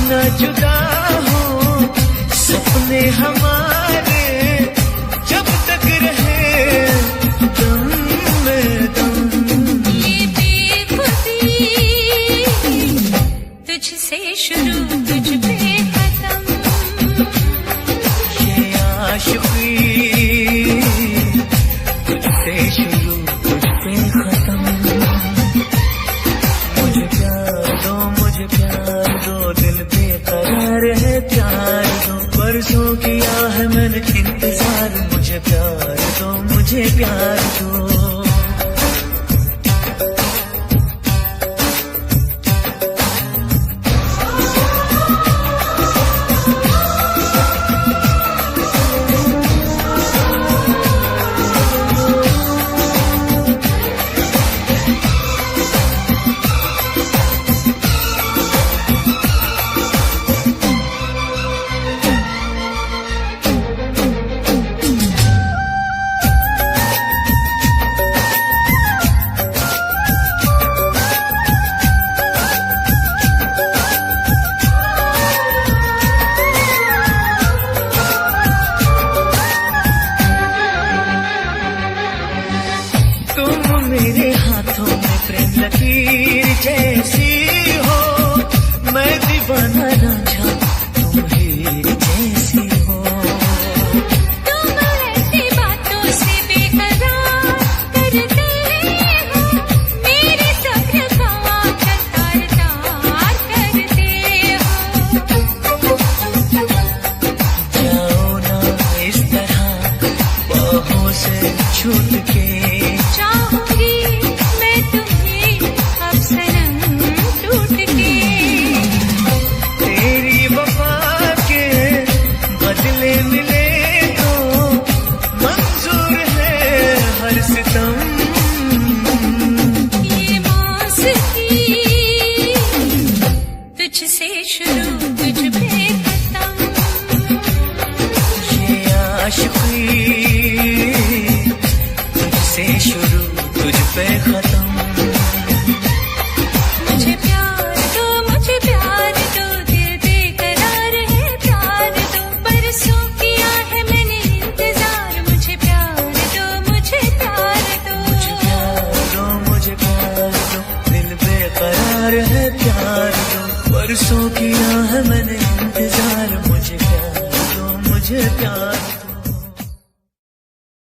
न जुदा हो सपने हमारे, जब तक रहे दम में दम। ये बेखुदी तुझसे शुरू, तुझ पे खत्म। ये आशिकी तुझसे शुरू, तुझ पे खत्म। मुझे प्यार दो, मुझे प्यार दो, दिल बेकरार है प्यार दो। बरसों किया है मैंने इंतजार, मुझे प्यार दो, मुझे प्यार दो। शुरू तुझ पे खत्म। मुझे प्यार दो, मुझे प्यार दो, दिल बेकरार है प्यार दो, बरसों किया है मैंने इंतजार, मुझे प्यार दो, मुझे प्यार दो। मुझे प्यार दो, मुझे प्यार दो, दिल बेकरार है प्यार दो, बरसों किया है मैंने इंतजार, मुझे प्यार दो, मुझे प्यार दो।